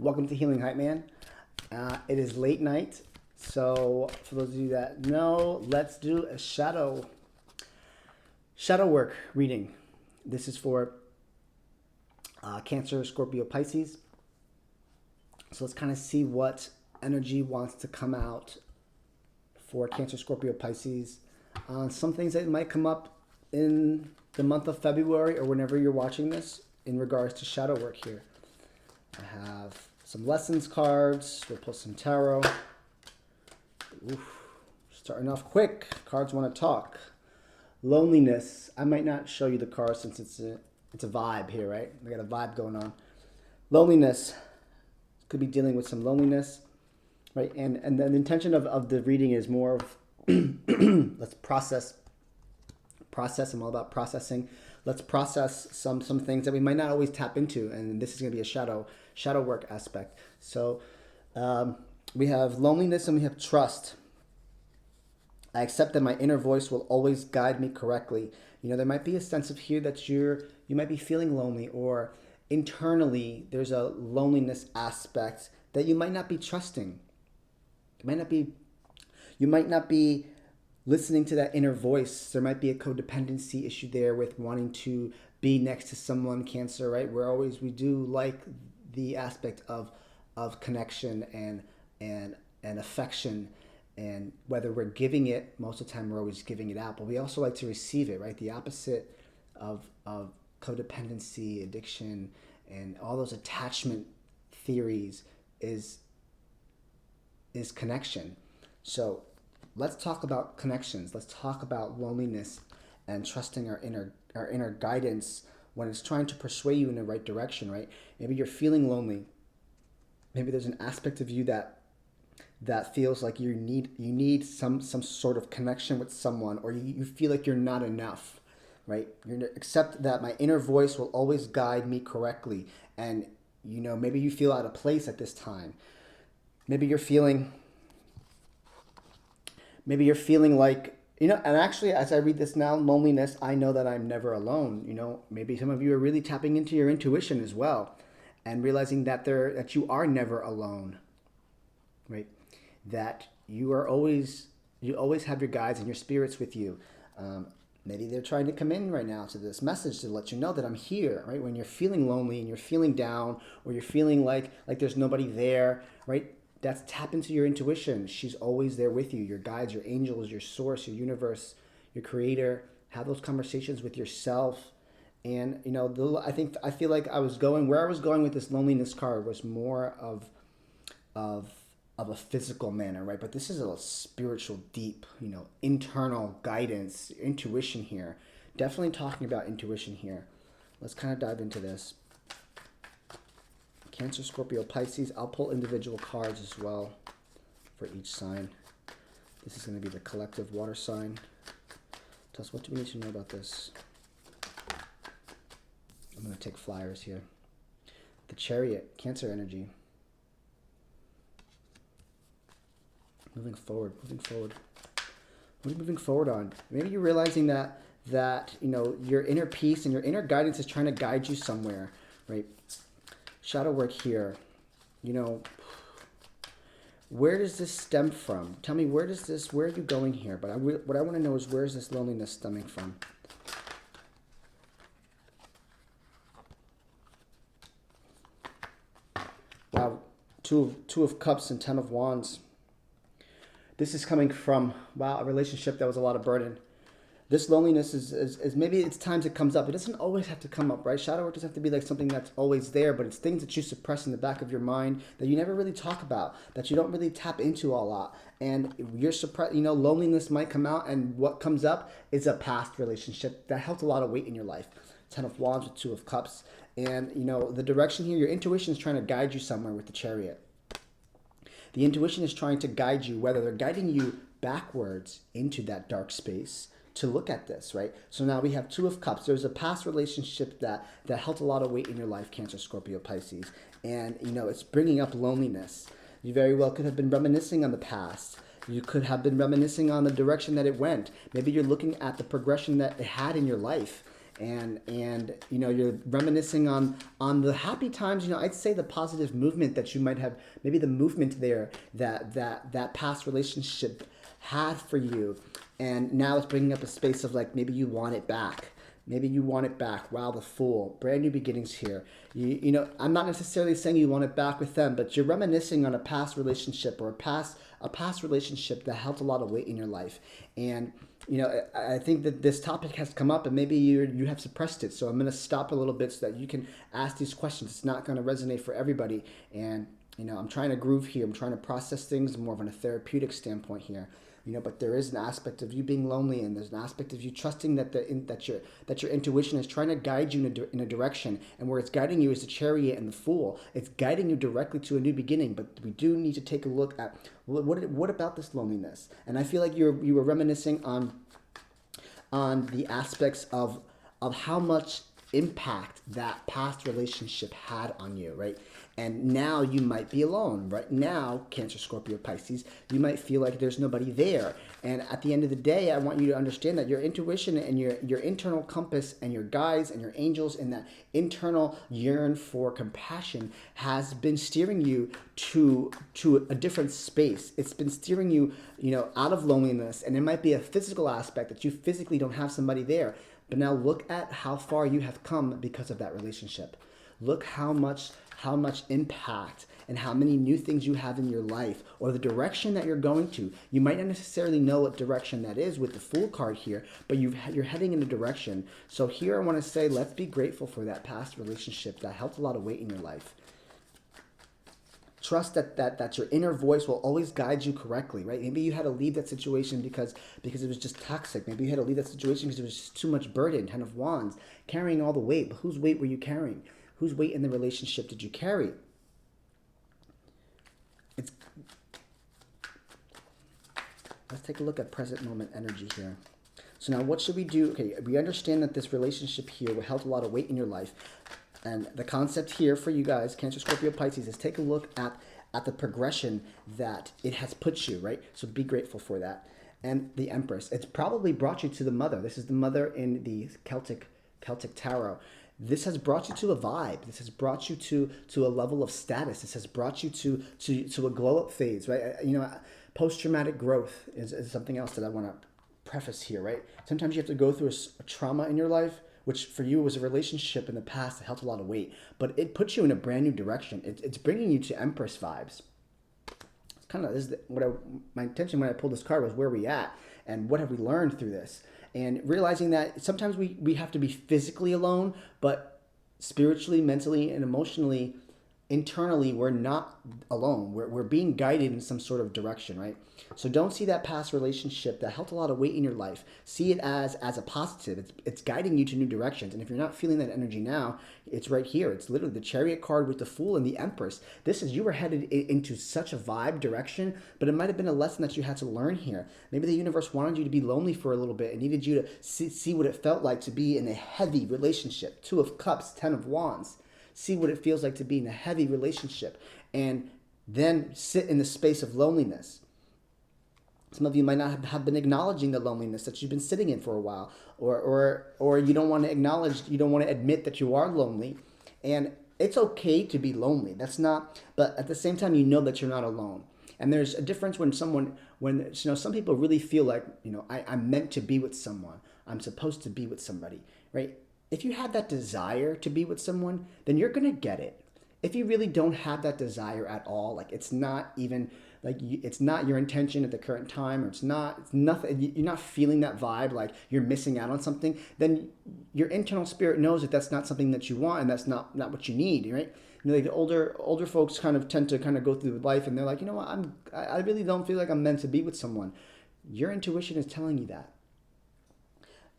Welcome to Healing Hype Man. It is late night, so for those of you that know, let's do a shadow work reading. This is for Cancer, Scorpio, Pisces. So let's kind of see what energy wants to come out for Cancer, Scorpio, Pisces. Some things that might come up in the month of February or whenever you're watching this in regards to shadow work here. I have some lessons cards. We'll pull some tarot. Oof. Starting off quick. Cards want to talk. Loneliness. I might not show you the cards since it's a vibe here, right? We got a vibe going on. Loneliness. Could be dealing with some loneliness, right? And the intention of the reading is more of let's process. I'm all about processing. Let's process some things that we might not always tap into, and this is going to be a shadow work aspect. So we have loneliness and we have trust. I accept that my inner voice will always guide me correctly. You know, there might be a sense of here that you might be feeling lonely, or internally there's a loneliness aspect that you might not be trusting. You might not be listening to that inner voice. There might be a codependency issue there with wanting to be next to someone, Cancer, right? We do like the aspect of connection and affection, and whether we're giving it, most of the time we're always giving it out, but we also like to receive it, right? The opposite of codependency, addiction, and all those attachment theories is connection. So let's talk about connections. Let's talk about loneliness and trusting our inner guidance when it's trying to persuade you in the right direction, right? Maybe you're feeling lonely. Maybe there's an aspect of you that feels like you need some sort of connection with someone, or you feel like you're not enough, right? You're going to accept that my inner voice will always guide me correctly. And, you know, maybe you feel out of place at this time. Maybe you're feeling like, you know, and actually as I read this now, loneliness, I know that I'm never alone. You know, maybe some of you are really tapping into your intuition as well and realizing that you are never alone, right? That you always have your guides and your spirits with you. Maybe they're trying to come in right now to this message to let you know that I'm here, right? When you're feeling lonely and you're feeling down, or you're feeling like there's nobody there, right? That's tap into your intuition. She's always there with you. Your guides, your angels, your source, your universe, your creator. Have those conversations with yourself. And, you know, I feel like where I was going with this loneliness card was more of a physical manner, right? But this is a spiritual, deep, you know, internal guidance, intuition here. Definitely talking about intuition here. Let's kind of dive into this. Cancer, Scorpio, Pisces. I'll pull individual cards as well for each sign. This is going to be the collective water sign. Tell us, what do we need to know about this? I'm going to take flyers here. The Chariot, Cancer energy. Moving forward. What are you moving forward on? Maybe you're realizing that you know, your inner peace and your inner guidance is trying to guide you somewhere, right? Shadow work here. You know, where does this stem from? Tell me, where are you going here? But what I want to know is, where is this loneliness stemming from? Wow, two of Cups and 10 of Wands. This is coming from, wow, a relationship that was a lot of burden. This loneliness is maybe it's times it comes up. It doesn't always have to come up, right? Shadow work doesn't have to be like something that's always there, but it's things that you suppress in the back of your mind that you never really talk about, that you don't really tap into a lot. And you're suppressed, you know, loneliness might come out, and what comes up is a past relationship that held a lot of weight in your life. 10 of Wands with 2 of Cups. And, you know, the direction here, your intuition is trying to guide you somewhere with the Chariot. The intuition is trying to guide you, whether they're guiding you backwards into that dark space to look at this, right? So now we have 2 of Cups. There's a past relationship that held a lot of weight in your life, Cancer, Scorpio, Pisces. And, you know, it's bringing up loneliness. You very well could have been reminiscing on the past. You could have been reminiscing on the direction that it went. Maybe you're looking at the progression that it had in your life. and you know, you're reminiscing on the happy times. You know, I'd say the positive movement that you might have, maybe the movement there that past relationship had for you, and now it's bringing up a space of like, maybe you want it back. Maybe you want it back. Wow, the Fool. Brand new beginnings here. You know, I'm not necessarily saying you want it back with them, but you're reminiscing on a past relationship, or a past relationship that held a lot of weight in your life. And you know, I think that this topic has come up, and maybe you have suppressed it. So I'm going to stop a little bit so that you can ask these questions. It's not going to resonate for everybody, and you know, I'm trying to groove here. I'm trying to process things more of on a therapeutic standpoint here. You know, but there is an aspect of you being lonely, and there's an aspect of you trusting that that your intuition is trying to guide you in a direction, and where it's guiding you is the Chariot and the Fool. It's guiding you directly to a new beginning. But we do need to take a look at what about this loneliness. And I feel like you were reminiscing on the aspects of how much impact that past relationship had on you, right? And now you might be alone. Right now, Cancer, Scorpio, Pisces, you might feel like there's nobody there. And at the end of the day, I want you to understand that your intuition and your internal compass and your guides and your angels and that internal yearn for compassion has been steering you to a different space. It's been steering you, you know, out of loneliness. And it might be a physical aspect that you physically don't have somebody there. But now look at how far you have come because of that relationship. Look how much impact and how many new things you have in your life, or the direction that you're going to. You might not necessarily know what direction that is with the Fool card here, but you're heading in a direction. So here I want to say, let's be grateful for that past relationship that held a lot of weight in your life. Trust that your inner voice will always guide you correctly, right? Maybe you had to leave that situation because it was just toxic. Maybe you had to leave that situation because it was just too much burden. Ten of Wands, carrying all the weight. But whose weight were you carrying? Whose weight in the relationship did you carry? Let's take a look at present moment energy here. So now what should we do? Okay, we understand that this relationship here held a lot of weight in your life. And the concept here for you guys, Cancer, Scorpio, Pisces, is take a look at the progression that it has put you, right? So be grateful for that. And the Empress, it's probably brought you to the Mother. This is the Mother in the Celtic Tarot. This has brought you to a vibe. This has brought you to a level of status. This has brought you to a glow-up phase, right? You know, post-traumatic growth is something else that I want to preface here, right? Sometimes you have to go through a trauma in your life, which for you was a relationship in the past that held a lot of weight, but it puts you in a brand new direction. It's bringing you to Empress vibes. It's kind of my intention when I pulled this card was, where are we at, and what have we learned through this? And realizing that sometimes we have to be physically alone, but spiritually, mentally, and emotionally, internally, we're not alone. We're being guided in some sort of direction, right? So don't see that past relationship that held a lot of weight in your life. See it as a positive. It's guiding you to new directions. And if you're not feeling that energy now, it's right here. It's literally the Chariot card with the Fool and the Empress. This is, you were headed into such a vibe direction, but it might have been a lesson that you had to learn here. Maybe the universe wanted you to be lonely for a little bit and needed you to see what it felt like to be in a heavy relationship. 2 of Cups, 10 of Wands. See what it feels like to be in a heavy relationship, and then sit in the space of loneliness. Some of you might not have been acknowledging the loneliness that you've been sitting in for a while, or you don't want to acknowledge, you don't want to admit that you are lonely, and it's okay to be lonely. That's not, but at the same time, you know that you're not alone. And there's a difference when some people really feel like, you know, I'm meant to be with someone. I'm supposed to be with somebody, right? If you have that desire to be with someone, then you're going to get it. If you really don't have that desire at all, like it's not even, like it's not your intention at the current time, or it's nothing, you're not feeling that vibe, like you're missing out on something, then your internal spirit knows that that's not something that you want, and that's not what you need, right? You know, like the older folks kind of tend to kind of go through life, and they're like, you know what, I really don't feel like I'm meant to be with someone. Your intuition is telling you that.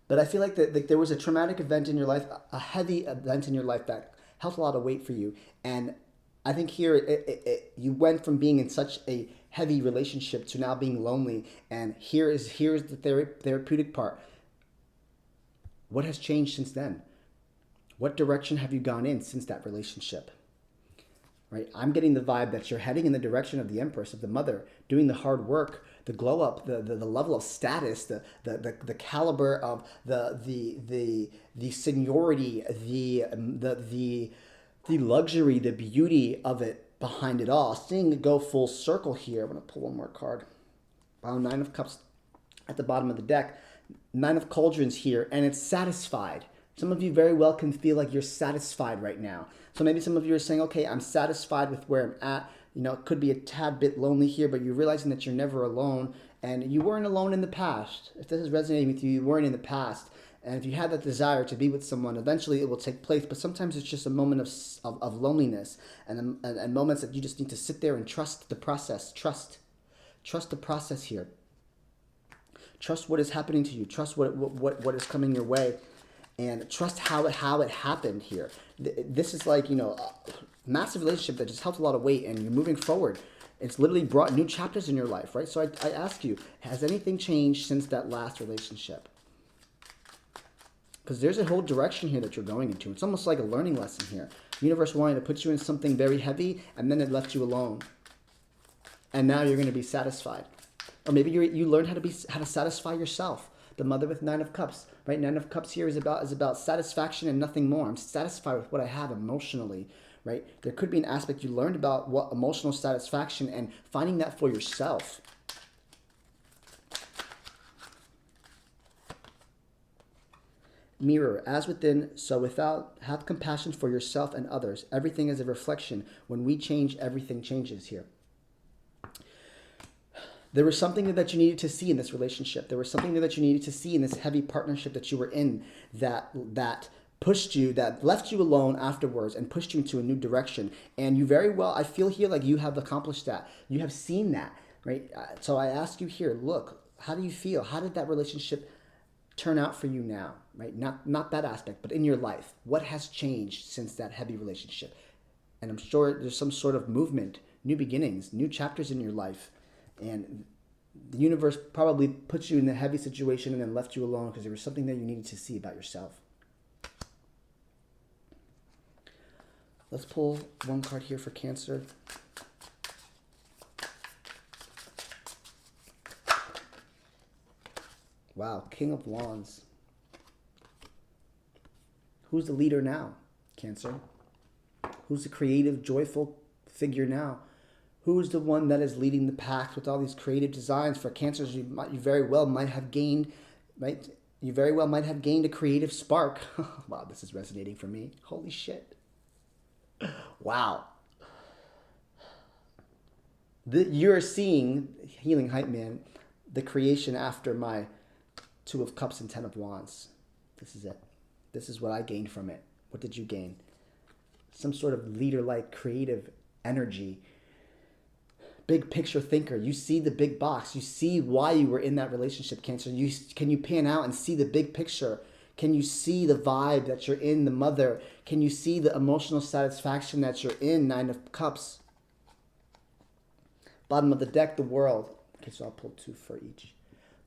But I feel like that there was a traumatic event in your life, a heavy event in your life that held a lot of weight for you. And I think here you went from being in such a heavy relationship to now being lonely. And here's the therapeutic part. What has changed since then? What direction have you gone in since that relationship? Right? I'm getting the vibe that you're heading in the direction of the Empress, of the Mother, doing the hard work the glow up, the level of status, the caliber of the seniority, the luxury, the beauty of it behind it all. Seeing it go full circle here. I'm going to pull one more card. Nine of Cups at the bottom of the deck. Nine of Cauldrons here, and it's satisfied. Some of you very well can feel like you're satisfied right now. So maybe some of you are saying, okay, I'm satisfied with where I'm at. You know, it could be a tad bit lonely here, but you're realizing that you're never alone, and you weren't alone in the past. If this is resonating with you, you weren't in the past. And if you had that desire to be with someone, eventually it will take place. But sometimes it's just a moment of loneliness and moments that you just need to sit there and trust the process. Trust the process here. Trust what is happening to you. Trust what is coming your way. And trust how it happened here. This is like, a massive relationship that just helped a lot of weight, and you're moving forward. It's literally brought new chapters in your life, right? So I ask you, has anything changed since that last relationship? Because there's a whole direction here that you're going into. It's almost like a learning lesson here. The universe wanted to put you in something very heavy, and then it left you alone. And now you're going to be satisfied. Or maybe you learned how to satisfy yourself. The Mother with Nine of Cups, right? Nine of Cups here is about satisfaction and nothing more. I'm satisfied with what I have emotionally, right? There could be an aspect you learned about what emotional satisfaction and finding that for yourself. Mirror, as within, so without. Have compassion for yourself and others. Everything is a reflection. When we change, everything changes here. There was something that you needed to see in this relationship. There was something that you needed to see in this heavy partnership that you were in that pushed you, that left you alone afterwards and pushed you into a new direction. And you very well, I feel here like you have accomplished that. You have seen that, right? So I ask you here, look, how do you feel? How did that relationship turn out for you now, right? Not that aspect, but in your life. What has changed since that heavy relationship? And I'm sure there's some sort of movement, new beginnings, new chapters in your life. And the universe probably put you in a heavy situation and then left you alone because there was something that you needed to see about yourself. Let's pull one card here for Cancer. Wow, King of Wands. Who's the leader now, Cancer? Who's the creative, joyful figure now? Who's the one that is leading the pack with all these creative designs? For Cancers, you very well might have gained, right? You very well might have gained a creative spark. Wow, this is resonating for me. Holy shit. Wow. You're seeing, Healing Hype Man, the creation after my Two of Cups and Ten of Wands. This is it. This is what I gained from it. What did you gain? Some sort of leader-like creative energy. Big picture thinker. You see the big box. You see why you were in that relationship, Cancer. Can you pan out and see the big picture? Can you see the vibe that you're in, the Mother? Can you see the emotional satisfaction that you're in, Nine of Cups? Bottom of the deck, the World. Okay, so I'll pull two for each.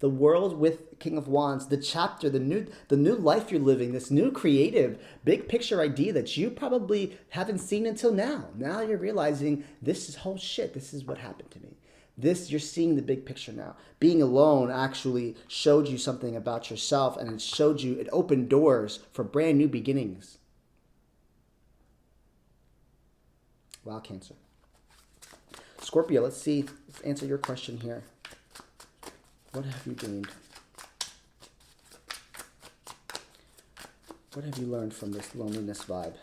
The World with King of Wands, the chapter, the new life you're living, this new creative, big picture idea that you probably haven't seen until now. Now you're realizing this is whole shit. This is what happened to me. You're seeing the big picture now. Being alone actually showed you something about yourself, and it opened doors for brand new beginnings. Wow, Cancer. Scorpio, let's answer your question here. What have you gained? What have you learned from this loneliness vibe?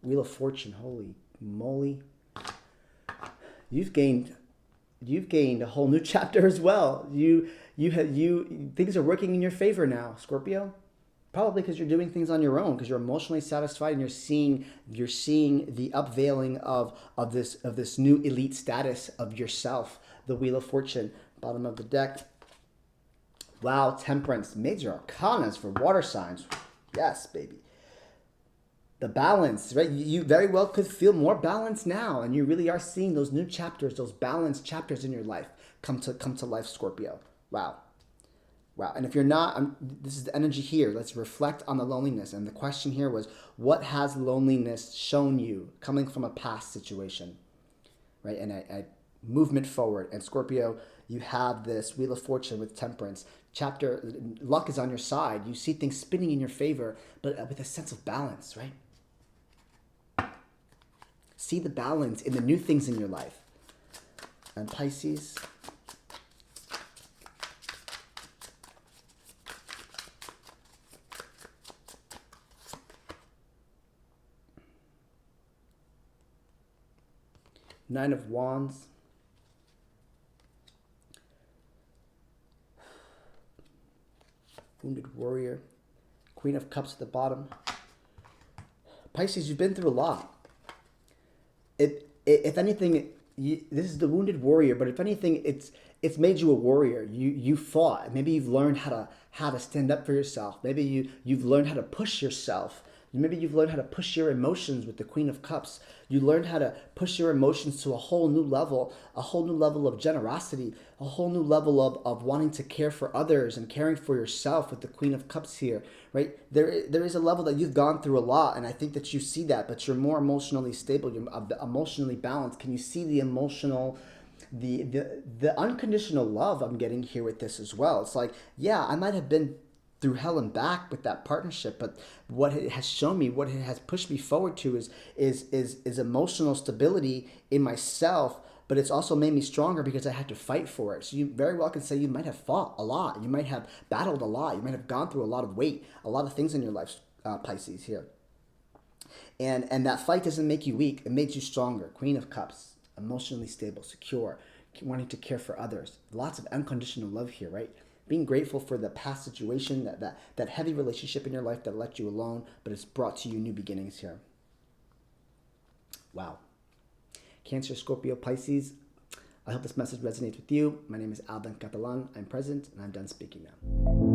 Wheel of Fortune, holy moly. You've gained a whole new chapter as well. Things are working in your favor now, Scorpio. Probably because you're doing things on your own, because you're emotionally satisfied and you're seeing the upveiling of this new elite status of yourself. The Wheel of Fortune, bottom of the deck. Wow, Temperance, major arcanas for water signs. Yes, baby. The balance, right? You very well could feel more balance now, and you really are seeing those new chapters, those balanced chapters in your life come to life, Scorpio. Wow. Wow. And if you're not, this is the energy here. Let's reflect on the loneliness. And the question here was, what has loneliness shown you coming from a past situation? Right? And I movement forward. And Scorpio, you have this Wheel of Fortune with Temperance. Luck is on your side. You see things spinning in your favor, but with a sense of balance, right? See the balance in the new things in your life. And Pisces, Nine of Wands, Wounded Warrior, Queen of Cups at the bottom. Pisces, you've been through a lot. If anything, this is the Wounded Warrior, but if anything, it's made you a warrior. You fought. Maybe you've learned how to stand up for yourself. Maybe you've learned how to push yourself. Maybe you've learned how to push your emotions with the Queen of Cups. You learned how to push your emotions to a whole new level of generosity, a whole new level of wanting to care for others and caring for yourself with the Queen of Cups here, right? There is a level that you've gone through a lot, and I think that you see that, but you're more emotionally stable, you're emotionally balanced. Can you see the emotional, the unconditional love I'm getting here with this as well? It's like, yeah, I might have been through hell and back with that partnership, but what it has shown me, what it has pushed me forward to is emotional stability in myself, but it's also made me stronger because I had to fight for it. So you very well can say you might have fought a lot, you might have battled a lot, you might have gone through a lot of weight, a lot of things in your life, Pisces here. And that fight doesn't make you weak, it makes you stronger. Queen of Cups, emotionally stable, secure, wanting to care for others. Lots of unconditional love here, right? Being grateful for the past situation, that heavy relationship in your life that left you alone, but it's brought to you new beginnings here. Wow. Cancer, Scorpio, Pisces, I hope this message resonates with you. My name is Alban Catalan. I'm present, and I'm done speaking now.